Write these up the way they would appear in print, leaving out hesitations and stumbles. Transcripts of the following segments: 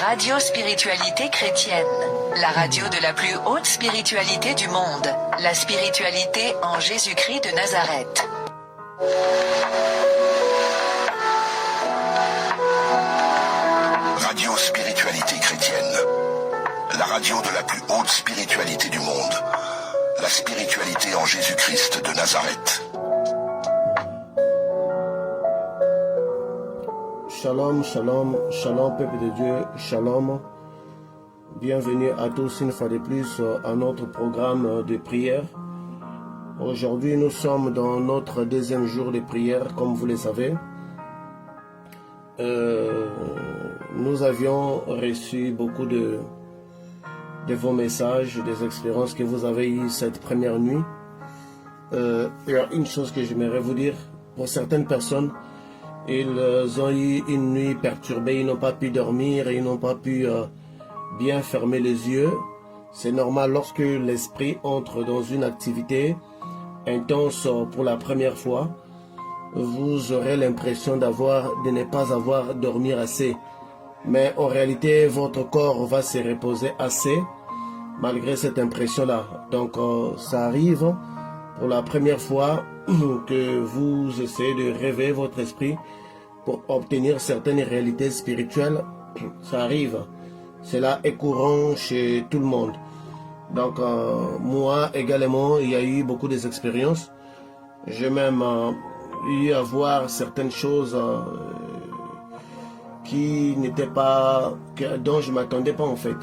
Radio Spiritualité Chrétienne, la radio de la plus haute spiritualité du monde, la spiritualité en Jésus-Christ de Nazareth. Radio Spiritualité Chrétienne, la radio de la plus haute spiritualité du monde, la spiritualité en Jésus-Christ de Nazareth. Shalom, shalom, shalom peuple de Dieu, shalom. Bienvenue à tous une fois de plus à notre programme de prière. Aujourd'hui nous sommes dans notre deuxième jour de prière, comme vous le savez. Nous avions reçu beaucoup de vos messages, des expériences que vous avez eues cette première nuit. il y a une chose que j'aimerais vous dire. Pour certaines personnes, ils ont eu une nuit perturbée, ils n'ont pas pu dormir, ils n'ont pas pu bien fermer les yeux. C'est normal lorsque l'esprit entre dans une activité intense pour la première fois, vous aurez l'impression de ne pas avoir dormi assez. Mais en réalité, votre corps va se reposer assez malgré cette impression-là. Donc, ça arrive pour la première fois que vous essayez de réveiller votre esprit pour obtenir certaines réalités spirituelles. Ça arrive. Cela est courant chez tout le monde. Donc, moi également, il y a eu beaucoup d'expériences. J'ai même eu à voir certaines choses qui n'étaient pas, dont je ne m'attendais pas en fait.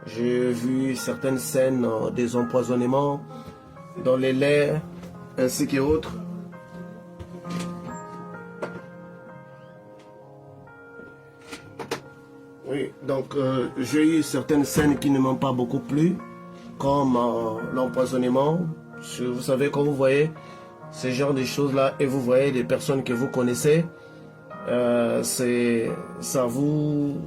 J'ai vu certaines scènes des empoisonnements dans les laits ainsi qu'autres. Oui, donc j'ai eu certaines scènes qui ne m'ont pas beaucoup plu, comme l'empoisonnement. Vous savez, quand vous voyez ce genre de choses-là et vous voyez des personnes que vous connaissez, ça vous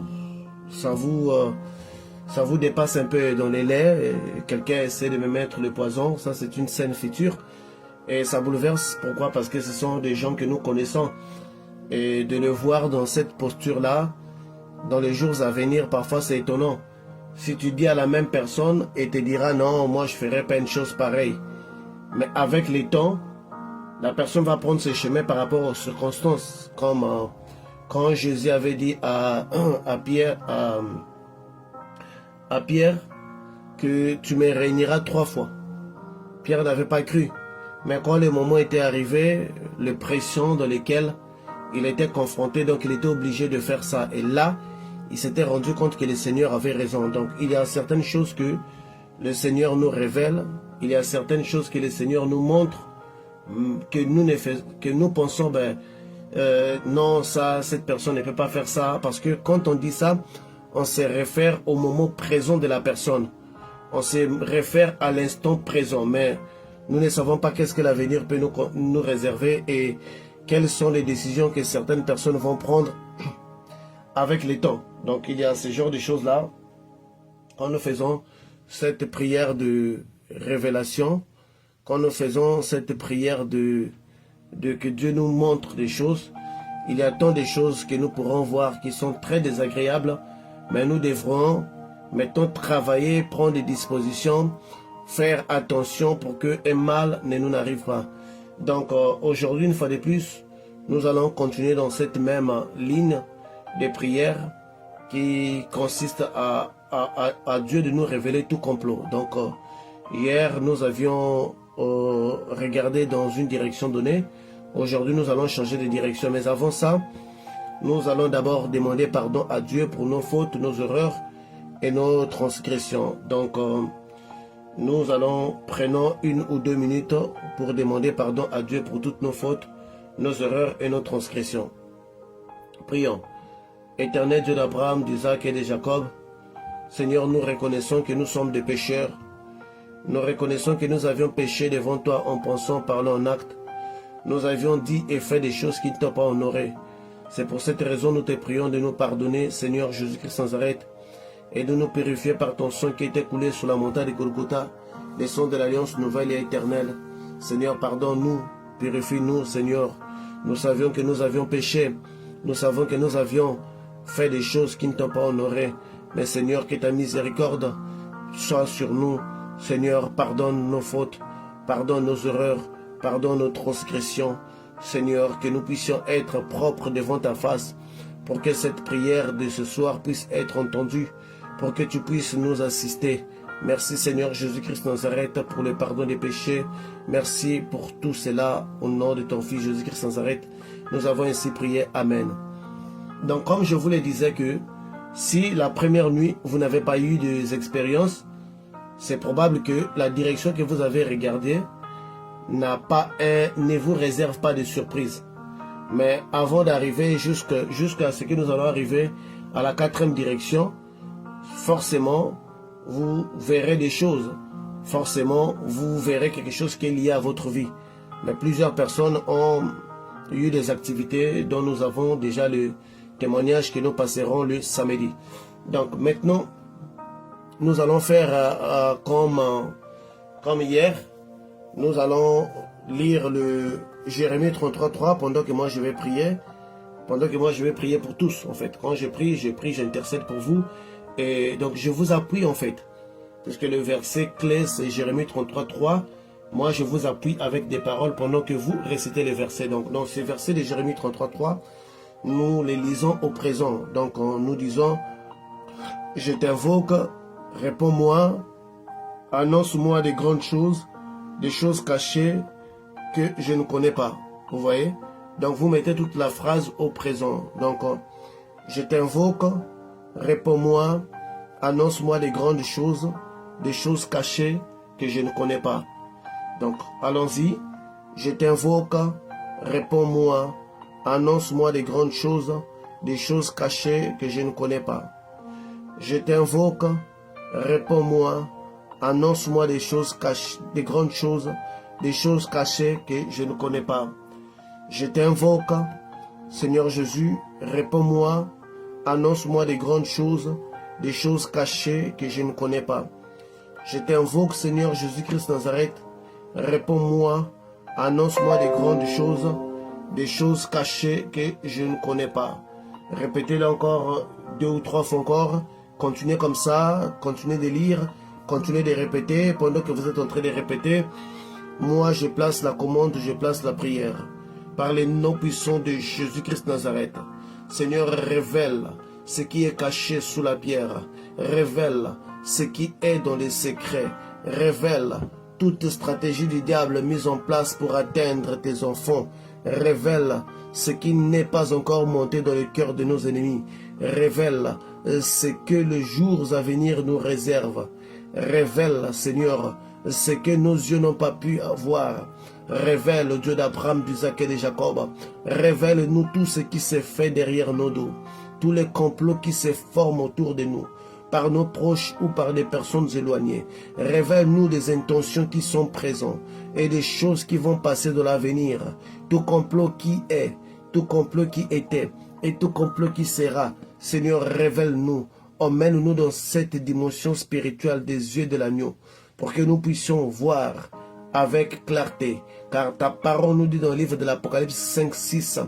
dépasse un peu dans les laits. Quelqu'un essaie de me mettre le poison, ça c'est une scène future. Et ça bouleverse, pourquoi? Parce que ce sont des gens que nous connaissons. Et de le voir dans cette posture-là, dans les jours à venir, parfois c'est étonnant. Si tu dis à la même personne, et te dira non, moi je ferai pas une chose pareille. Mais avec les temps, la personne va prendre ses chemins par rapport aux circonstances. Comme quand Jésus avait dit à Pierre que tu me réuniras 3 fois. Pierre n'avait pas cru. Mais quand le moment était arrivé, les pressions dans lesquelles il était confronté, donc il était obligé de faire ça. Et là, il s'était rendu compte que le Seigneur avait raison. Donc il y a certaines choses que le Seigneur nous révèle, il y a certaines choses que le Seigneur nous montre, que nous pensons, non, ça, cette personne ne peut pas faire ça. Parce que quand on dit ça, on se réfère au moment présent de la personne. On se réfère à l'instant présent. Mais nous ne savons pas qu'est-ce que l'avenir peut nous réserver et quelles sont les décisions que certaines personnes vont prendre avec le temps. Donc il y a ce genre de choses-là. Quand nous faisons cette prière de révélation, quand nous faisons cette prière de que Dieu nous montre des choses, il y a tant de choses que nous pourrons voir qui sont très désagréables, mais nous devrons maintenant travailler, prendre des dispositions, faire attention pour que un mal ne nous arrive pas. Donc aujourd'hui, une fois de plus, nous allons continuer dans cette même ligne de prière qui consiste à Dieu de nous révéler tout complot. Donc hier, nous avions regardé dans une direction donnée. Aujourd'hui, nous allons changer de direction. Mais avant ça, nous allons d'abord demander pardon à Dieu pour nos fautes, nos erreurs et nos transgressions. Donc, nous prenons 1 ou 2 minutes pour demander pardon à Dieu pour toutes nos fautes, nos erreurs et nos transgressions. Prions. Éternel Dieu d'Abraham, d'Isaac et de Jacob, Seigneur, nous reconnaissons que nous sommes des pécheurs. Nous reconnaissons que nous avions péché devant toi en pensant, parlant, en acte. Nous avions dit et fait des choses qui ne t'ont pas honoré. C'est pour cette raison nous te prions de nous pardonner, Seigneur Jésus-Christ sans arrêt, et de nous purifier par ton sang qui était coulé sur la montagne de Golgotha, le sang de l'alliance nouvelle et éternelle. Seigneur, pardonne-nous, purifie-nous, Seigneur. Nous savions que nous avions péché. Nous savons que nous avions fait des choses qui ne t'ont pas honoré. Mais Seigneur, que ta miséricorde soit sur nous. Seigneur, pardonne nos fautes, pardonne nos erreurs, pardonne nos transgressions. Seigneur, que nous puissions être propres devant ta face, pour que cette prière de ce soir puisse être entendue, pour que tu puisses nous assister. Merci Seigneur Jésus-Christ Nazareth pour le pardon des péchés. Merci pour tout cela au nom de ton Fils Jésus-Christ Nazareth. Nous avons ainsi prié. Amen. Donc comme je vous le disais que si la première nuit vous n'avez pas eu des expériences, c'est probable que la direction que vous avez regardée ne vous réserve pas de surprise. Mais avant d'arriver jusqu'à ce que nous allons arriver à la 4e direction, forcément, vous verrez des choses. forcément, vous verrez quelque chose qui est lié à votre vie. Mais plusieurs personnes ont eu des activités dont nous avons déjà le témoignage que nous passerons le samedi. Donc maintenant, nous allons faire comme hier. Nous allons lire le Jérémie 33:3 pendant que moi je vais prier. Pendant que moi je vais prier pour tous en fait. Quand je prie, j'intercède pour vous. Et donc je vous appuie en fait. Puisque le verset clé c'est Jérémie 33:3. Moi je vous appuie avec des paroles pendant que vous récitez les versets. Donc dans ces versets de Jérémie 33:3, nous les lisons au présent. Donc nous disons, je t'invoque, réponds-moi, annonce-moi des grandes choses, des choses cachées que je ne connais pas. Vous voyez? Donc vous mettez toute la phrase au présent. Donc je t'invoque, réponds-moi, annonce-moi des grandes choses, des choses cachées que je ne connais pas. Donc allons-y. Je t'invoque, réponds-moi, annonce-moi des grandes choses, des choses cachées que je ne connais pas. Je t'invoque, réponds-moi, annonce-moi des choses cachées, des grandes choses, des choses cachées que je ne connais pas. Je t'invoque, Seigneur Jésus, réponds-moi, annonce-moi des grandes choses, des choses cachées que je ne connais pas. Je t'invoque, Seigneur Jésus-Christ Nazareth, réponds-moi, annonce-moi des grandes choses, des choses cachées que je ne connais pas. Répétez-le encore 2 ou 3 fois encore. Continuez comme ça, continuez de lire, continuez de répéter. Pendant que vous êtes en train de répéter, moi je place la commande, je place la prière. Par les noms puissants de Jésus-Christ Nazareth. Seigneur, révèle ce qui est caché sous la pierre. Révèle ce qui est dans les secrets. Révèle toute stratégie du diable mise en place pour atteindre tes enfants. Révèle ce qui n'est pas encore monté dans le cœur de nos ennemis. Révèle ce que les jours à venir nous réservent. Révèle, Seigneur, ce que nos yeux n'ont pas pu voir. Révèle, Dieu d'Abraham, d'Isaac et de Jacob. Révèle-nous tout ce qui s'est fait derrière nos dos. Tous les complots qui se forment autour de nous, par nos proches ou par des personnes éloignées. Révèle-nous des intentions qui sont présentes et des choses qui vont passer dans l'avenir. Tout complot qui est, tout complot qui était et tout complot qui sera. Seigneur, révèle-nous. Emmène-nous dans cette dimension spirituelle des yeux de l'agneau pour que nous puissions voir avec clarté. Car ta parole nous dit dans le livre de l'Apocalypse 5:6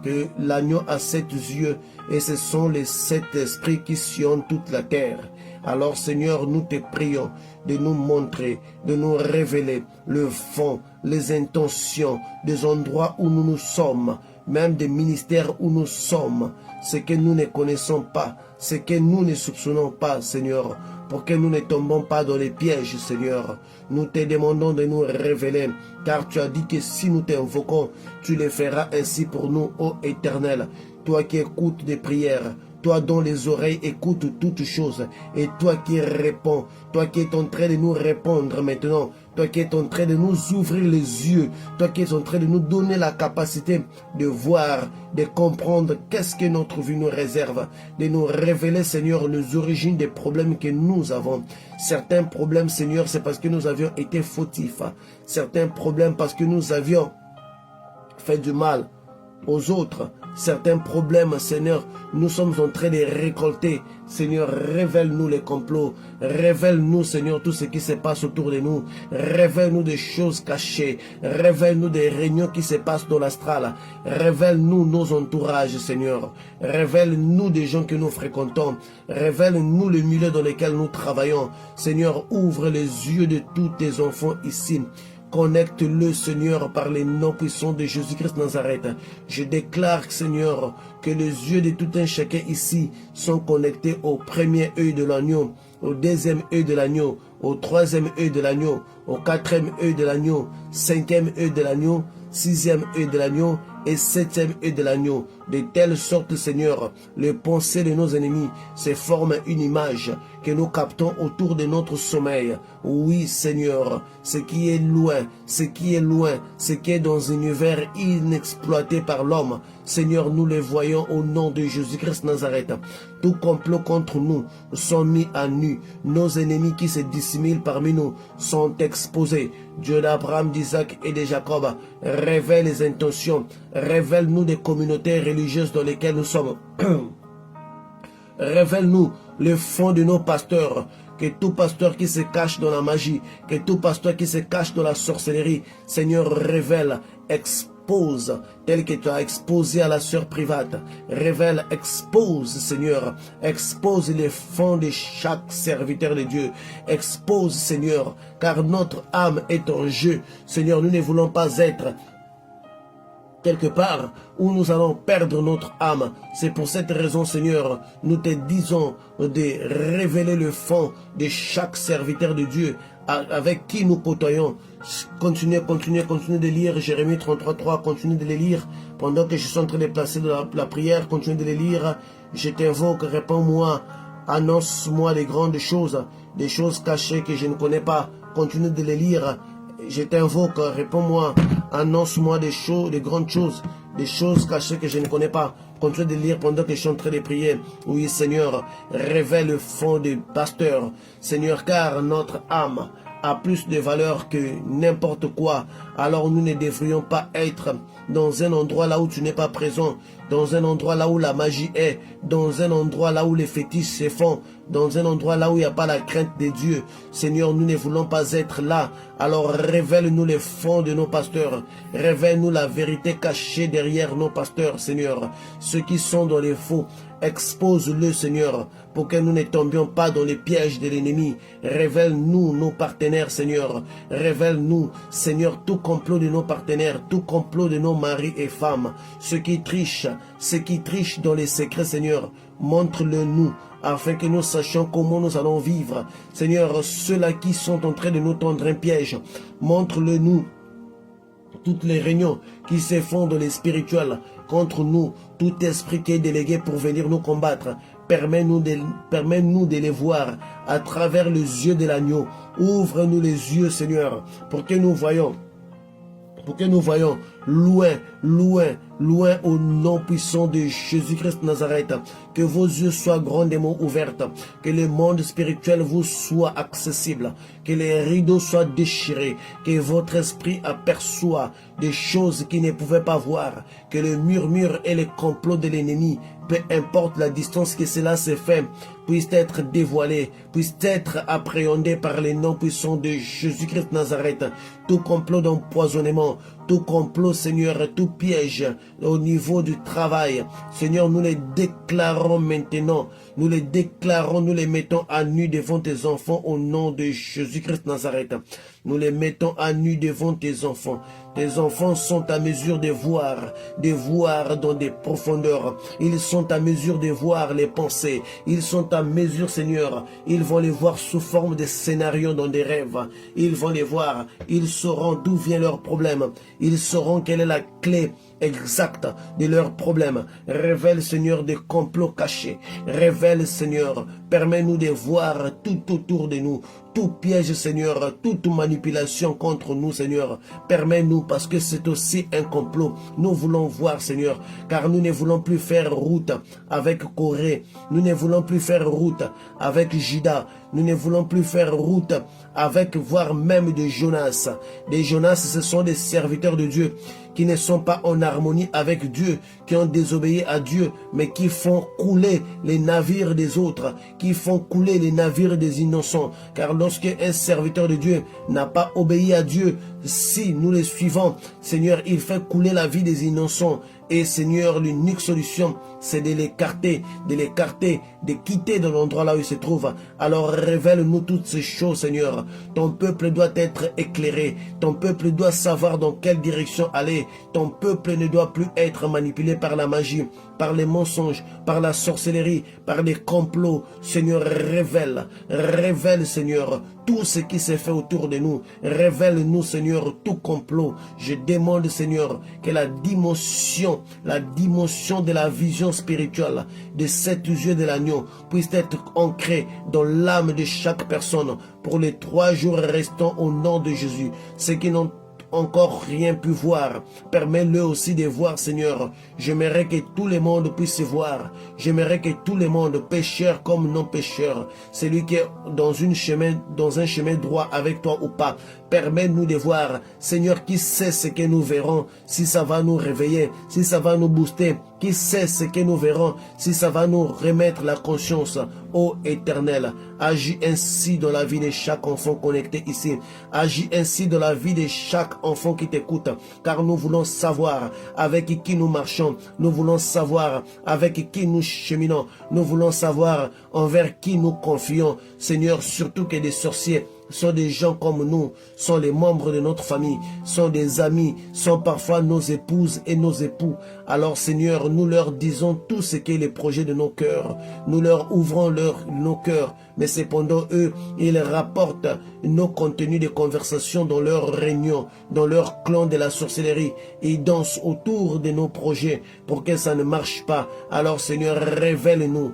que l'agneau a 7 yeux et ce sont les 7 esprits qui sillonnent toute la terre. Alors Seigneur, nous te prions de nous montrer, de nous révéler le fond, les intentions des endroits où nous nous sommes, même des ministères où nous sommes, ce que nous ne connaissons pas, ce que nous ne soupçonnons pas, Seigneur, pour que nous ne tombons pas dans les pièges, Seigneur. Nous te demandons de nous révéler, car tu as dit que si nous t'invoquons, tu le feras ainsi pour nous, ô Éternel. Toi qui écoutes des prières, toi dont les oreilles écoutent toutes choses, et toi qui réponds, toi qui es en train de nous répondre maintenant, toi qui es en train de nous ouvrir les yeux, toi qui es en train de nous donner la capacité de voir, de comprendre qu'est-ce que notre vie nous réserve, de nous révéler, Seigneur, les origines des problèmes que nous avons. Certains problèmes, Seigneur, c'est parce que nous avions été fautifs. Certains problèmes parce que nous avions fait du mal aux autres. Certains problèmes, Seigneur, nous sommes en train de récolter. Seigneur, révèle-nous les complots. Révèle-nous, Seigneur, tout ce qui se passe autour de nous. Révèle-nous des choses cachées. Révèle-nous des réunions qui se passent dans l'astral. Révèle-nous nos entourages, Seigneur. Révèle-nous des gens que nous fréquentons. Révèle-nous le milieu dans lequel nous travaillons. Seigneur, ouvre les yeux de tous tes enfants ici. Connecte-le, Seigneur, par les noms puissants de Jésus-Christ Nazareth. Je déclare, Seigneur, que les yeux de tout un chacun ici sont connectés au premier œil de l'agneau, au deuxième œil de l'agneau, au troisième œil de l'agneau, au quatrième œil de l'agneau, cinquième œil de l'agneau, sixième œil de l'agneau et septième œil de l'agneau, de telle sorte, Seigneur, les pensées de nos ennemis se forment une image que nous captons autour de notre sommeil. Oui, Seigneur, ce qui est loin, ce qui est loin, ce qui est dans un univers inexploité par l'homme, Seigneur, nous le voyons au nom de Jésus-Christ Nazareth. Tout complot contre nous sont mis à nu. Nos ennemis qui se dissimulent parmi nous sont exposés. Dieu d'Abraham, d'Isaac et de Jacob, révèle les intentions, révèle-nous des communautés religieuses dans lesquelles nous sommes. Révèle-nous le fond de nos pasteurs, que tout pasteur qui se cache dans la magie, que tout pasteur qui se cache dans la sorcellerie, Seigneur, révèle, expose, tel que tu as exposé à la sœur private. Révèle, expose, Seigneur, expose les fonds de chaque serviteur de Dieu. Expose, Seigneur, car notre âme est en jeu. Seigneur, nous ne voulons pas être quelque part où nous allons perdre notre âme. C'est pour cette raison, Seigneur, nous te disons de révéler le fond de chaque serviteur de Dieu avec qui nous côtoyons. Continuez de lire Jérémie 33:3, continuez de les lire pendant que je suis en train de placer la prière, continuez de les lire. Je t'invoque, réponds-moi, annonce-moi les grandes choses, des choses cachées que je ne connais pas. Continuez de les lire. Je t'invoque, réponds-moi, annonce-moi des choses, des grandes choses, des choses cachées que je ne connais pas. Continue de lire pendant que je suis en train de prier. Oui, Seigneur, révèle le fond des pasteurs. Seigneur, car notre âme a plus de valeur que n'importe quoi. Alors nous ne devrions pas être dans un endroit là où tu n'es pas présent, dans un endroit là où la magie est, dans un endroit là où les fétiches se font, dans un endroit là où il n'y a pas la crainte de Dieu. Seigneur, nous ne voulons pas être là. Alors révèle-nous les fonds de nos pasteurs. Révèle-nous la vérité cachée derrière nos pasteurs, Seigneur. Ceux qui sont dans les faux, expose-le, Seigneur, pour que nous ne tombions pas dans les pièges de l'ennemi. Révèle-nous nos partenaires, Seigneur. Révèle-nous, Seigneur, tout complot de nos partenaires, tout complot de nos maris et femmes. Ceux qui trichent dans les secrets, Seigneur, montre-le nous, afin que nous sachions comment nous allons vivre. Seigneur, ceux-là qui sont en train de nous tendre un piège, montre-le nous. Toutes les réunions qui se font dans les spirituels contre nous, tout esprit qui est délégué pour venir nous combattre, permets-nous de les voir à travers les yeux de l'agneau. Ouvre-nous les yeux, Seigneur, pour que nous voyons loin, loin, loin au nom puissant de Jésus-Christ Nazareth. Que vos yeux soient grandement ouverts, que le monde spirituel vous soit accessible, que les rideaux soient déchirés, que votre esprit aperçoit des choses qu'il ne pouvait pas voir, que le murmure et les complots de l'ennemi, peu importe la distance que cela se fait, puissent être dévoilés, puissent être appréhendés par les noms puissants de Jésus-Christ Nazareth. Tout complot d'empoisonnement, tout complot, Seigneur, tout piège au niveau du travail, Seigneur, nous les déclarons maintenant, nous les déclarons, nous les mettons à nu devant tes enfants au nom de Jésus-Christ Nazareth. Nous les mettons à nu devant tes enfants. Tes enfants sont à mesure de voir dans des profondeurs. Ils sont à mesure de voir les pensées. Ils sont à mesure, Seigneur, ils vont les voir sous forme de scénarios dans des rêves. Ils vont les voir, ils sauront d'où vient leur problème. Ils sauront quelle est la clé exacte de leurs problèmes. Révèle, Seigneur, des complots cachés. Révèle, Seigneur, permets-nous de voir tout autour de nous. Tout piège, Seigneur, toute manipulation contre nous, Seigneur. Permets-nous, parce que c'est aussi un complot. Nous voulons voir, Seigneur, car nous ne voulons plus faire route avec Corée. Nous ne voulons plus faire route avec Judas. Nous ne voulons plus faire route avec, voire même de Jonas. Des Jonas, ce sont des serviteurs de Dieu qui ne sont pas en harmonie avec Dieu, qui ont désobéi à Dieu, mais qui font couler les navires des autres, qui font couler les navires des innocents. Car lorsque un serviteur de Dieu n'a pas obéi à Dieu, si nous les suivons, Seigneur, il fait couler la vie des innocents. Et Seigneur, l'unique solution, c'est de l'écarter, de quitter de l'endroit là où il se trouve. Alors révèle-nous toutes ces choses, Seigneur. Ton peuple doit être éclairé. Ton peuple doit savoir dans quelle direction aller. Ton peuple ne doit plus être manipulé par la magie. par les mensonges, par la sorcellerie, par les complots. Seigneur, révèle, Seigneur, tout ce qui s'est fait autour de nous. Révèle-nous, Seigneur, tout complot. Je demande, Seigneur, que la dimension de la vision spirituelle de cet yeux de l'agneau puisse être ancrée dans l'âme de chaque personne pour les 3 jours restants au nom de Jésus. Ceux qui n'ont encore rien pu voir, permets-le aussi de voir, Seigneur. J'aimerais que tout le monde puisse voir. J'aimerais que tout le monde, pécheur comme non pécheur, celui qui est dans un chemin droit avec toi ou pas, permets-nous de voir, Seigneur, qui sait ce que nous verrons, si ça va nous réveiller, si ça va nous booster, qui sait ce que nous verrons, si ça va nous remettre la conscience, ô Éternel. Agis ainsi dans la vie de chaque enfant connecté ici. Agis ainsi dans la vie de chaque enfant qui t'écoute, car nous voulons savoir avec qui nous marchons, nous voulons savoir avec qui nous cheminons, nous voulons savoir envers qui nous confions. Seigneur, surtout que des sorciers sont des gens comme nous, sont les membres de notre famille, sont des amis, sont parfois nos épouses et nos époux. Alors Seigneur, nous leur disons tout ce qu'est les projets de nos cœurs. Nous leur ouvrons nos cœurs. Mais cependant, eux, ils rapportent nos contenus de conversation dans leur réunion, dans leur clan de la sorcellerie. Ils dansent autour de nos projets pour que ça ne marche pas. Alors Seigneur, révèle-nous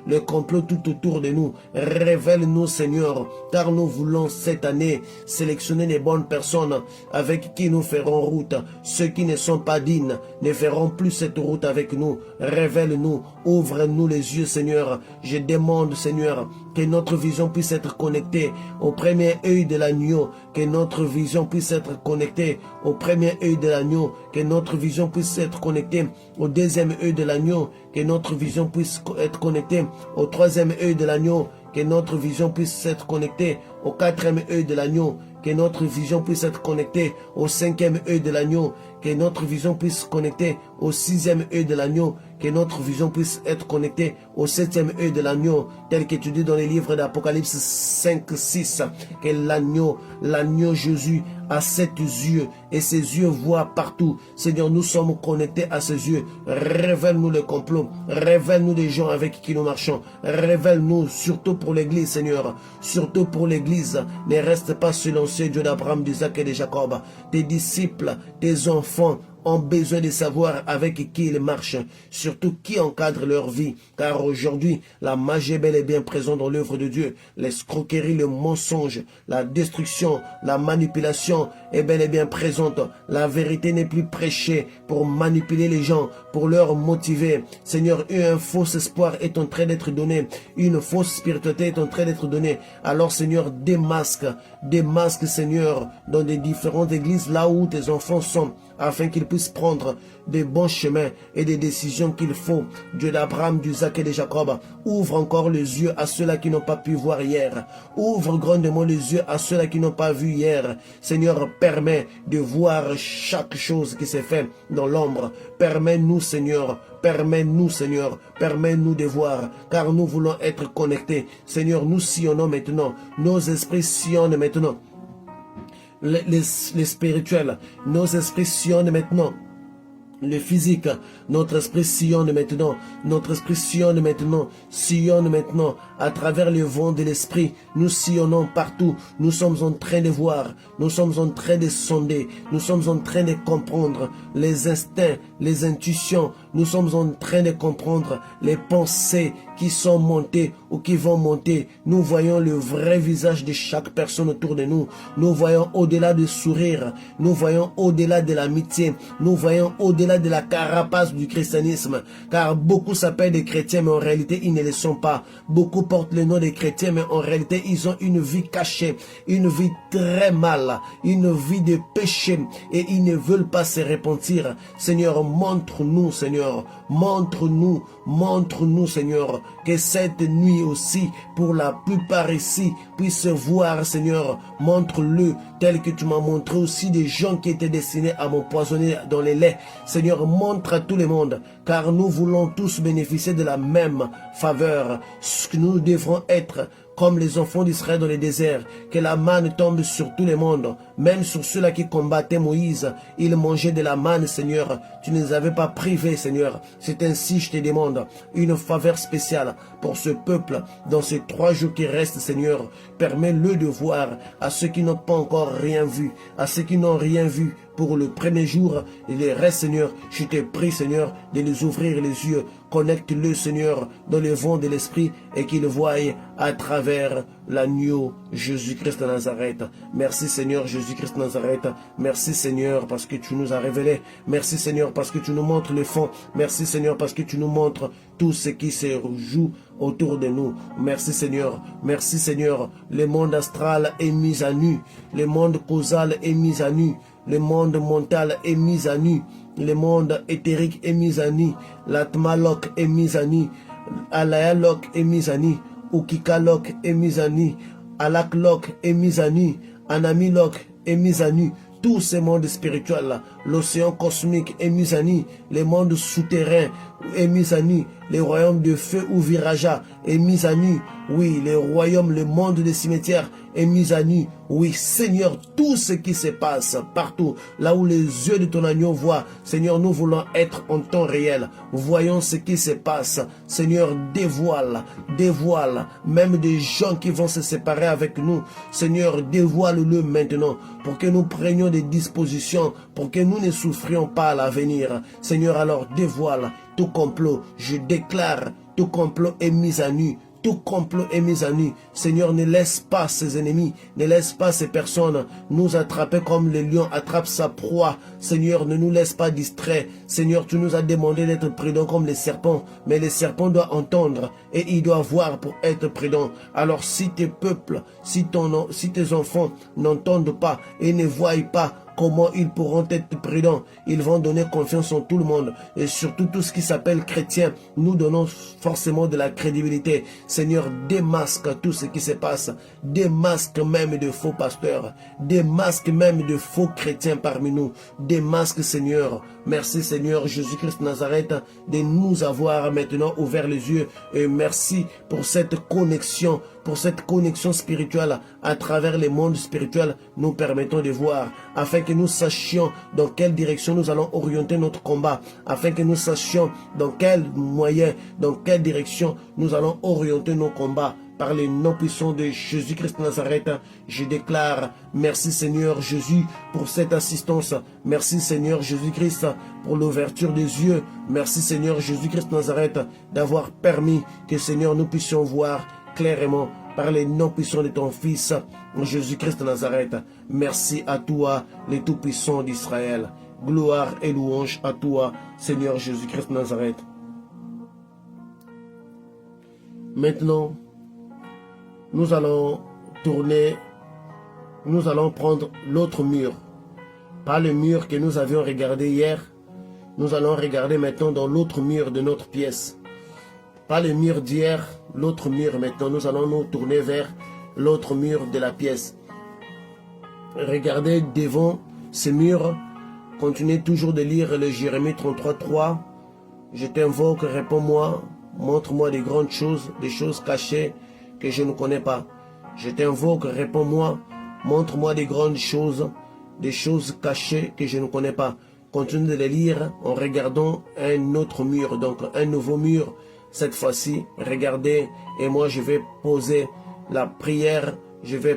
le complot tout autour de nous. Révèle-nous, Seigneur, car nous voulons cette année sélectionner les bonnes personnes avec qui nous ferons route. Ceux qui ne sont pas dignes ne feront plus cette route avec nous. Révèle-nous, ouvre-nous les yeux, Seigneur. Je demande, Seigneur, que notre vision puisse être connectée au premier œil de l'agneau, que notre vision puisse être connectée au premier œil de l'agneau, que notre vision puisse être connectée au deuxième œil de l'agneau, que notre vision puisse être connectée au troisième œil de l'agneau, que notre vision puisse être connectée au quatrième œil de l'agneau, que notre vision puisse être connectée au 5e œil de l'agneau, que notre vision puisse se connecter au 6e œil de l'agneau, que notre vision puisse être connectée au 7e œil de l'agneau, tel que tu dis dans les livres d'Apocalypse 5, 6, que l'agneau Jésus a 7 yeux, et ses yeux voient partout. Seigneur, nous sommes connectés à ses yeux. Révèle-nous le complot, révèle-nous les gens avec qui nous marchons, révèle-nous, surtout pour l'église, Seigneur, surtout pour l'église. Ne reste pas silencieux, Dieu d'Abraham, d'Isaac et de Jacob. Tes disciples, tes enfants ont besoin de savoir avec qui ils marchent, surtout qui encadre leur vie, car aujourd'hui, la magie est bel et bien présente dans l'œuvre de Dieu. L'escroquerie, le mensonge, la destruction, la manipulation est bel et bien présente. La vérité n'est plus prêchée pour manipuler les gens, pour leur motiver. Seigneur, un faux espoir est en train d'être donné, une fausse spiritualité est en train d'être donnée. Alors Seigneur, démasque, Seigneur, dans des différentes églises, là où tes enfants sont, afin qu'ils puissent prendre des bons chemins et des décisions qu'il faut. Dieu d'Abraham, d'Isaac et de Jacob, ouvre encore les yeux à ceux-là qui n'ont pas pu voir hier. Ouvre grandement les yeux à ceux-là qui n'ont pas vu hier. Seigneur, permets de voir chaque chose qui s'est faite dans l'ombre. Permets-nous, Seigneur, permets-nous de voir, car nous voulons être connectés. Seigneur, nous sillonnons maintenant, nos esprits sillonnent maintenant. Les spirituels, nos esprits sillonnent maintenant. Le physique, notre esprit sillonne maintenant, sillonne maintenant à travers le vent de l'esprit. Nous sillonnons partout, nous sommes en train de voir, nous sommes en train de sonder, nous sommes en train de comprendre les instincts, les intuitions, nous sommes en train de comprendre les pensées qui sont montées ou qui vont monter. Nous voyons le vrai visage de chaque personne autour de nous. Nous voyons au-delà du sourire, nous voyons au-delà de l'amitié, nous voyons au-delà de la carapace du christianisme, car beaucoup s'appellent des chrétiens, mais en réalité ils ne le sont pas. Beaucoup portent le nom des chrétiens, mais en réalité ils ont une vie cachée, une vie très mal, une vie de péché, et ils ne veulent pas se repentir. Seigneur, montre-nous, Seigneur, montre-nous, Seigneur, que cette nuit aussi, pour la plupart ici, puisse voir, Seigneur, montre-le, tel que tu m'as montré aussi des gens qui étaient destinés à m'empoisonner dans les laits. Seigneur, montre à tout le monde, car nous voulons tous bénéficier de la même faveur. Ce que nous devrons être comme les enfants d'Israël dans le désert, que la manne tombe sur tout le monde, même sur ceux-là qui combattaient Moïse. Ils mangeaient de la manne, Seigneur. Tu ne les avais pas privés, Seigneur. C'est ainsi, je te demande, une faveur spéciale pour ce peuple dans ces 3 jours qui restent, Seigneur. Permets-le de voir à ceux qui n'ont pas encore rien vu, à ceux qui n'ont rien vu pour le premier jour et les restes, Seigneur. Je te prie, Seigneur, de les ouvrir les yeux. Connecte-le, Seigneur, dans le vent de l'esprit et qu'ils voient à travers l'agneau Jésus-Christ de Nazareth. Merci, Seigneur Jésus-Christ de Nazareth. Merci, Seigneur, parce que tu nous as révélé. Merci, Seigneur, parce que tu nous montres le fond. Merci, Seigneur, parce que tu nous montres tout ce qui se joue autour de nous. Merci, Seigneur. Merci, Seigneur. Le monde astral est mis à nu. Le monde causal est mis à nu. Le monde mental est mis à nu. Le monde éthérique est mis à nu. L'atmalok est mis à nu. Alayalok est mis à nu. Ukikalok est mis à nu. Alaklok est mis à nu. Anamilok est mis à nu. Tous ces mondes spirituels, l'océan cosmique est mis à nu. Le monde souterrain est mis à nu. Le royaume de feu ou viraja est mis à nu. Oui, le royaume, le monde des cimetières est mis à nu. Oui, Seigneur, tout ce qui se passe partout, là où les yeux de ton agneau voient, Seigneur, nous voulons être en temps réel. Voyons ce qui se passe. Seigneur, dévoile, même des gens qui vont se séparer avec nous. Seigneur, dévoile-le maintenant pour que nous prenions des dispositions, pour que nous ne souffrions pas à l'avenir. Seigneur, alors dévoile tout complot. Je déclare, tout complot est mis à nu. Tout complot est mis à nu. Seigneur, ne laisse pas ses ennemis, ne laisse pas ces personnes nous attraper comme le lion attrape sa proie. Seigneur, ne nous laisse pas distraits. Seigneur, tu nous as demandé d'être prudents comme les serpents, mais les serpents doivent entendre et ils doivent voir pour être prudents. Alors si tes peuples, si tes enfants n'entendent pas et ne voient pas, comment ils pourront être prudents? Ils vont donner confiance en tout le monde. Et surtout tout ce qui s'appelle chrétien, nous donnons forcément de la crédibilité. Seigneur, démasque tout ce qui se passe. Démasque même de faux pasteurs. Démasque même de faux chrétiens parmi nous. Démasque, Seigneur. Merci, Seigneur Jésus-Christ de Nazareth, de nous avoir maintenant ouvert les yeux. Et merci pour cette connexion spirituelle à travers les mondes spirituels. Nous permettons de voir afin que nous sachions dans quelle direction nous allons orienter notre combat, afin que nous sachions dans quel moyen, dans quelle direction nous allons orienter nos combats. Par les noms puissants de Jésus-Christ de Nazareth, je déclare merci Seigneur Jésus pour cette assistance. Merci Seigneur Jésus-Christ pour l'ouverture des yeux. Merci Seigneur Jésus-Christ de Nazareth d'avoir permis que Seigneur nous puissions voir clairement par les noms puissants de ton Fils Jésus-Christ de Nazareth. Merci à toi, le Tout-Puissant d'Israël. Gloire et louange à toi, Seigneur Jésus-Christ de Nazareth. Maintenant, nous allons tourner, nous allons prendre l'autre mur. Pas le mur que nous avions regardé hier. Nous allons regarder maintenant dans l'autre mur de notre pièce. Pas le mur d'hier, l'autre mur maintenant. Nous allons nous tourner vers l'autre mur de la pièce. Regardez devant ce mur. Continuez toujours de lire le Jérémie 33:3. Je t'invoque, réponds-moi, montre-moi des grandes choses, des choses cachées que je ne connais pas. Je t'invoque, réponds-moi, montre-moi des grandes choses, des choses cachées que je ne connais pas. Continue de les lire en regardant un autre mur, donc un nouveau mur. Cette fois-ci, regardez, et moi je vais poser la prière, je vais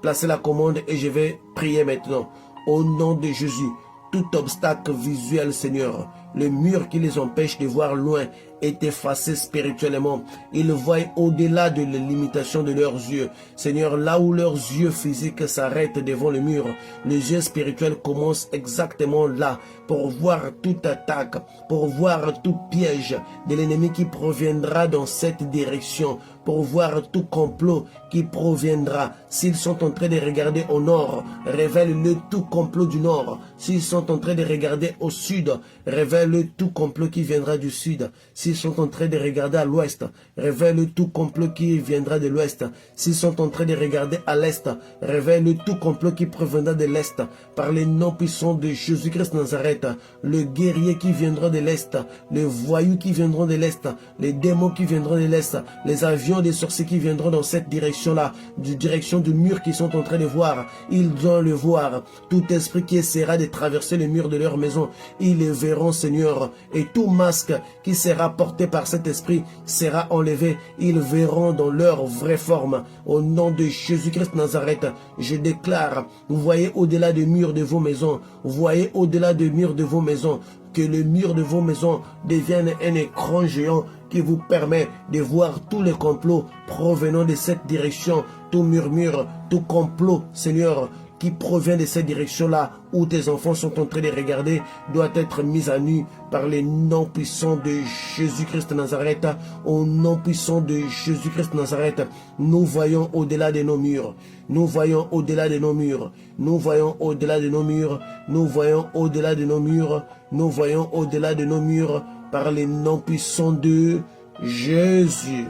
placer la commande et je vais prier maintenant. Au nom de Jésus, tout obstacle visuel, Seigneur, le mur qui les empêche de voir loin est effacé spirituellement. Ils voient au-delà de la limitation de leurs yeux. Seigneur, là où leurs yeux physiques s'arrêtent devant le mur, les yeux spirituels commencent exactement là pour voir toute attaque, pour voir tout piège de l'ennemi qui proviendra dans cette direction, pour voir tout complot qui proviendra. S'ils sont en train de regarder au nord, révèle-le tout complot du nord. S'ils sont en train de regarder au sud, révèle-le tout complot qui viendra du sud. S'ils sont en train de regarder à l'ouest, révèle-le tout complot qui viendra de l'ouest. S'ils sont en train de regarder à l'est, révèle-le tout complot qui proviendra de l'est. Par les noms puissants de Jésus-Christ Nazareth, le guerrier qui viendra de l'est, les voyous qui viendront de l'est, les démons qui viendront de l'est, les avions des sorciers qui viendront dans cette direction-là, direction du mur qu'ils sont en train de voir. Ils doivent le voir. Tout esprit qui essaiera de traverser le mur de leur maison, ils le verront, Seigneur. Et tout masque qui sera porté par cet esprit sera enlevé. Ils verront dans leur vraie forme. Au nom de Jésus-Christ Nazareth, je déclare, vous voyez au-delà des murs de vos maisons, vous voyez au-delà des murs de vos maisons, que le mur de vos maisons devienne un écran géant qui vous permet de voir tous les complots provenant de cette direction, tout murmure, tout complot, Seigneur, qui provient de cette direction-là où tes enfants sont en train de regarder, doit être mis à nu par les noms puissants de Jésus-Christ Nazareth. Au nom puissant de Jésus-Christ Nazareth, nous voyons au-delà de nos murs. Nous voyons au-delà de nos murs. Nous voyons au-delà de nos murs. Nous voyons au-delà de nos murs. Nous voyons au-delà de nos murs par les noms puissants de Jésus.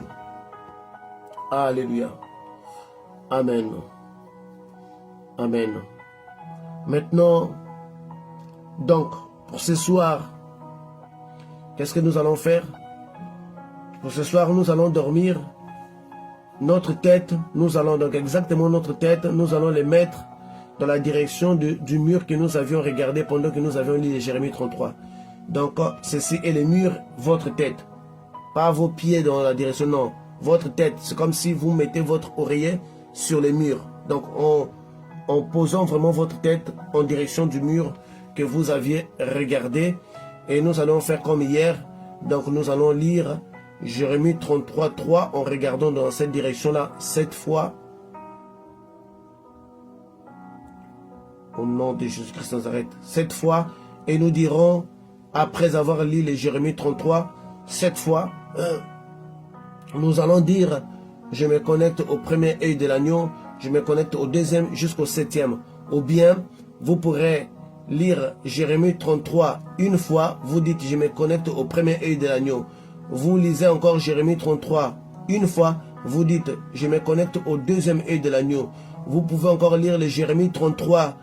Alléluia. Amen. Amen. Maintenant, donc, pour ce soir, qu'est-ce que nous allons faire? Pour ce soir, nous allons dormir. Notre tête, nous allons donc exactement notre tête, nous allons les mettre dans la direction du mur que nous avions regardé pendant que nous avions lu Jérémie 33. Donc, ceci est le mur, votre tête. Pas vos pieds dans la direction, non. Votre tête, c'est comme si vous mettez votre oreiller sur le mur. Donc, en posant vraiment votre tête en direction du mur que vous aviez regardé. Et nous allons faire comme hier. Donc nous allons lire Jérémie 33:3 en regardant dans cette direction-là 7 fois. Au nom de Jésus-Christ Nazareth. 7 fois. Et nous dirons, après avoir lu les Jérémie 33, 7 fois, nous allons dire, je me connecte au premier œil de l'agneau, je me connecte au deuxième jusqu'au septième. Ou bien, vous pourrez lire Jérémie 33 une fois, vous dites, je me connecte au premier œil de l'agneau. Vous lisez encore Jérémie 33 une fois, vous dites, je me connecte au deuxième œil de l'agneau. Vous pouvez encore lire le Jérémie 33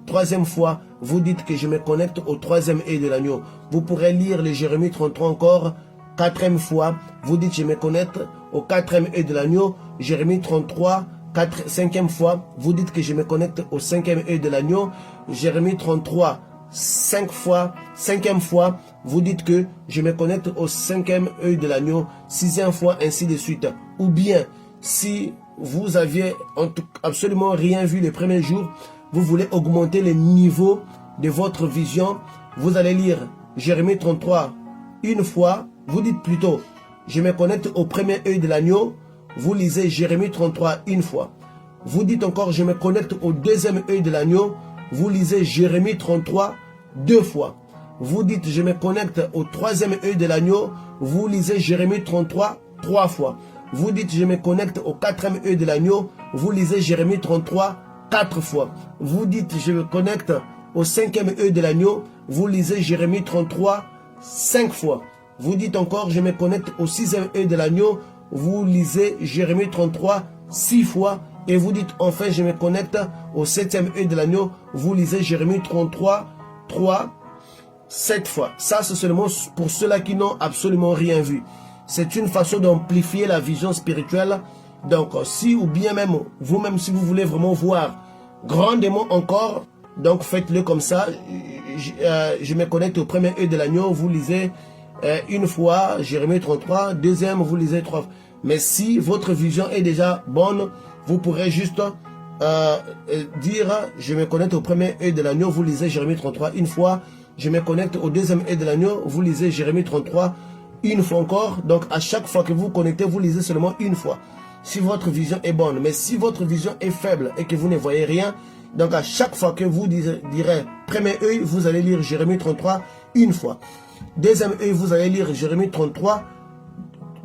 troisième fois, vous dites que je me connecte au troisième œil de l'agneau. Vous pourrez lire le Jérémie 33 encore, quatrième fois, vous dites je me connecte au quatrième œil de l'agneau. Jérémie 33, cinquième fois, vous dites que je me connecte au cinquième œil de l'agneau. Jérémie 33, 5 fois, cinquième fois, vous dites que je me connecte au cinquième œil de l'agneau. Sixième fois, ainsi de suite. Ou bien, si vous aviez absolument rien vu le premier jour, vous voulez augmenter le niveau de votre vision, vous allez lire Jérémie 33 une fois, vous dites plutôt, je me connecte au premier œil de l'agneau, vous lisez Jérémie 33 une fois. Vous dites encore, je me connecte au deuxième œil de l'agneau, vous lisez Jérémie 33 2 fois. Vous dites, je me connecte au troisième œil de l'agneau, vous lisez Jérémie 33 3 fois. Vous dites, je me connecte au quatrième œil de l'agneau, vous lisez Jérémie 33 4 fois. Vous dites, je me connecte au cinquième œil de l'agneau, vous lisez Jérémie 33 5 fois. Vous dites encore, je me connecte au sixième œil de l'agneau, vous lisez Jérémie 33 6 fois. Et vous dites, enfin, je me connecte au septième œil de l'agneau, vous lisez Jérémie 33 3 7 fois. Ça, c'est seulement pour ceux-là qui n'ont absolument rien vu. C'est une façon d'amplifier la vision spirituelle. Donc, si ou bien même, vous-même, si vous voulez vraiment voir grandement encore, donc faites-le comme ça. Je me connecte au premier œil de l'agneau, vous lisez une fois Jérémie 33, deuxième, vous lisez 3 fois. Mais si votre vision est déjà bonne, vous pourrez juste dire, je me connecte au premier œil de l'agneau, vous lisez Jérémie 33 une fois. Je me connecte au deuxième œil de l'agneau, vous lisez Jérémie 33 une fois encore. Donc à chaque fois que vous vous connectez, vous lisez seulement une fois. Si votre vision est bonne, mais si votre vision est faible et que vous ne voyez rien, donc à chaque fois que vous direz premier œil, vous allez lire Jérémie 33 une fois. Deuxième œil, vous allez lire Jérémie 33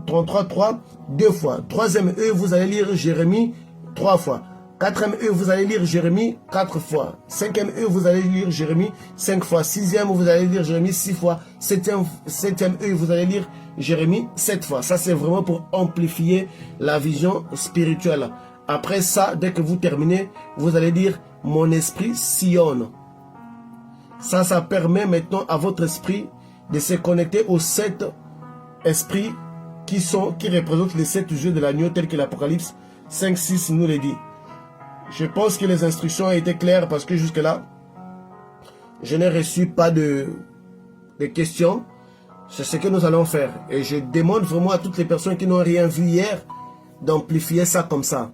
33, 3, 2 fois. Troisième E, vous allez lire Jérémie 3 fois. Quatrième E, vous allez lire Jérémie 4 fois. Cinquième E, vous allez lire Jérémie 5 fois. Sixième, vous allez lire Jérémie 6 fois. Septième E, vous allez lire Jérémie 7 fois. Ça, c'est vraiment pour amplifier la vision spirituelle. Après ça, dès que vous terminez, vous allez dire « Mon esprit sillonne ». Ça permet maintenant à votre esprit de se connecter aux 7 esprits qui représentent les 7 yeux de l'agneau, tels que l'Apocalypse 5, 6 nous le dit. Je pense que les instructions ont été claires parce que jusque-là, je n'ai reçu pas de questions. C'est ce que nous allons faire. Et je demande vraiment à toutes les personnes qui n'ont rien vu hier d'amplifier ça comme ça.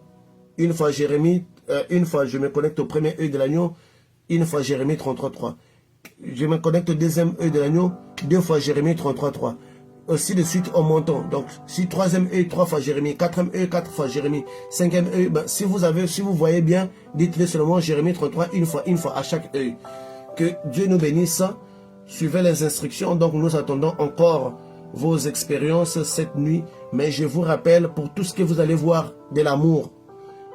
Une fois Jérémie, une fois je me connecte au premier œil de l'agneau, une fois Jérémie 33.3. Je me connecte au deuxième œil de l'agneau, 2 fois Jérémie 33.3. Ainsi de suite en montant. Donc, si troisième œil, 3 fois Jérémie, quatrième œil, 4 fois Jérémie, cinquième œil, ben, si vous voyez bien, dites-le seulement Jérémie 33, une fois à chaque œil. Que Dieu nous bénisse. Suivez les instructions. Donc, nous attendons encore vos expériences cette nuit. Mais je vous rappelle, pour tout ce que vous allez voir, de l'amour.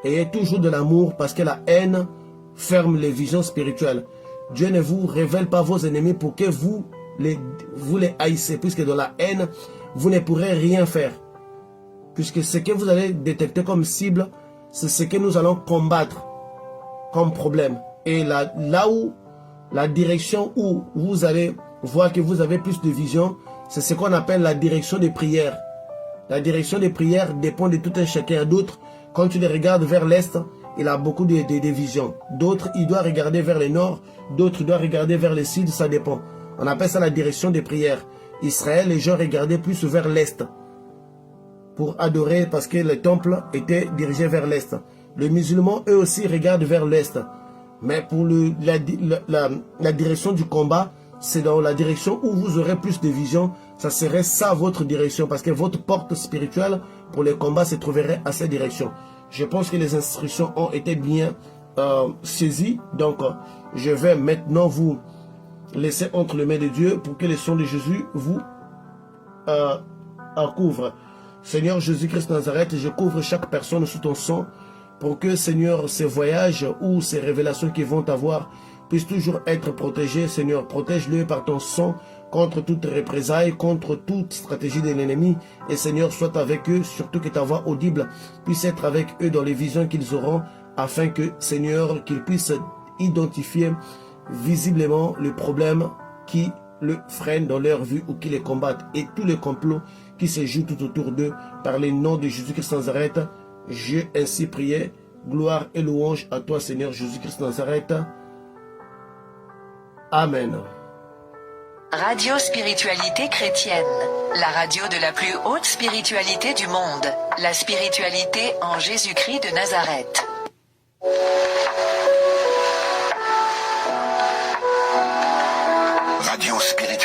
Ayez toujours de l'amour parce que la haine ferme les visions spirituelles. Dieu ne vous révèle pas vos ennemis pour que vous les haïssez, puisque dans la haine, vous ne pourrez rien faire. Puisque ce que vous allez détecter comme cible, c'est ce que nous allons combattre comme problème. Et là où, la direction où vous allez voir que vous avez plus de vision, c'est ce qu'on appelle la direction des prières. La direction des prières dépend de tout un chacun. D'autres, quand tu les regardes vers l'est, il a beaucoup de visions. D'autres, il doit regarder vers le nord. D'autres, il doit regarder vers le sud, ça dépend. On appelle ça la direction des prières. Israël, les gens regardaient plus vers l'est pour adorer parce que le temple était dirigé vers l'est. Les musulmans, eux aussi, regardent vers l'est. Mais pour la direction du combat, c'est dans la direction où vous aurez plus de vision. Ça serait ça votre direction parce que votre porte spirituelle pour les combats se trouverait à cette direction. Je pense que les instructions ont été bien saisies. Donc, je vais maintenant vous laisser entre les mains de Dieu pour que le sang de Jésus vous couvre. Seigneur Jésus-Christ Nazareth, je couvre chaque personne sous ton sang pour que, Seigneur, ces voyages ou ces révélations qu'ils vont avoir puissent toujours être protégés. Seigneur, protège-le par ton sang contre toute représailles, contre toute stratégie de l'ennemi. Et Seigneur, sois avec eux, surtout que ta voix audible puisse être avec eux dans les visions qu'ils auront, afin que, Seigneur, qu'ils puissent identifier visiblement le problème qui le freine dans leur vie ou qui les combattent et tous les complots qui se jouent tout autour d'eux. Par les noms de Jésus-Christ Nazareth, j'ai ainsi prié. Gloire et louange à toi, Seigneur Jésus-Christ Nazareth. Amen. Radio Spiritualité Chrétienne, la radio de la plus haute spiritualité du monde, la spiritualité en Jésus-Christ de Nazareth. Radio Spiritualité.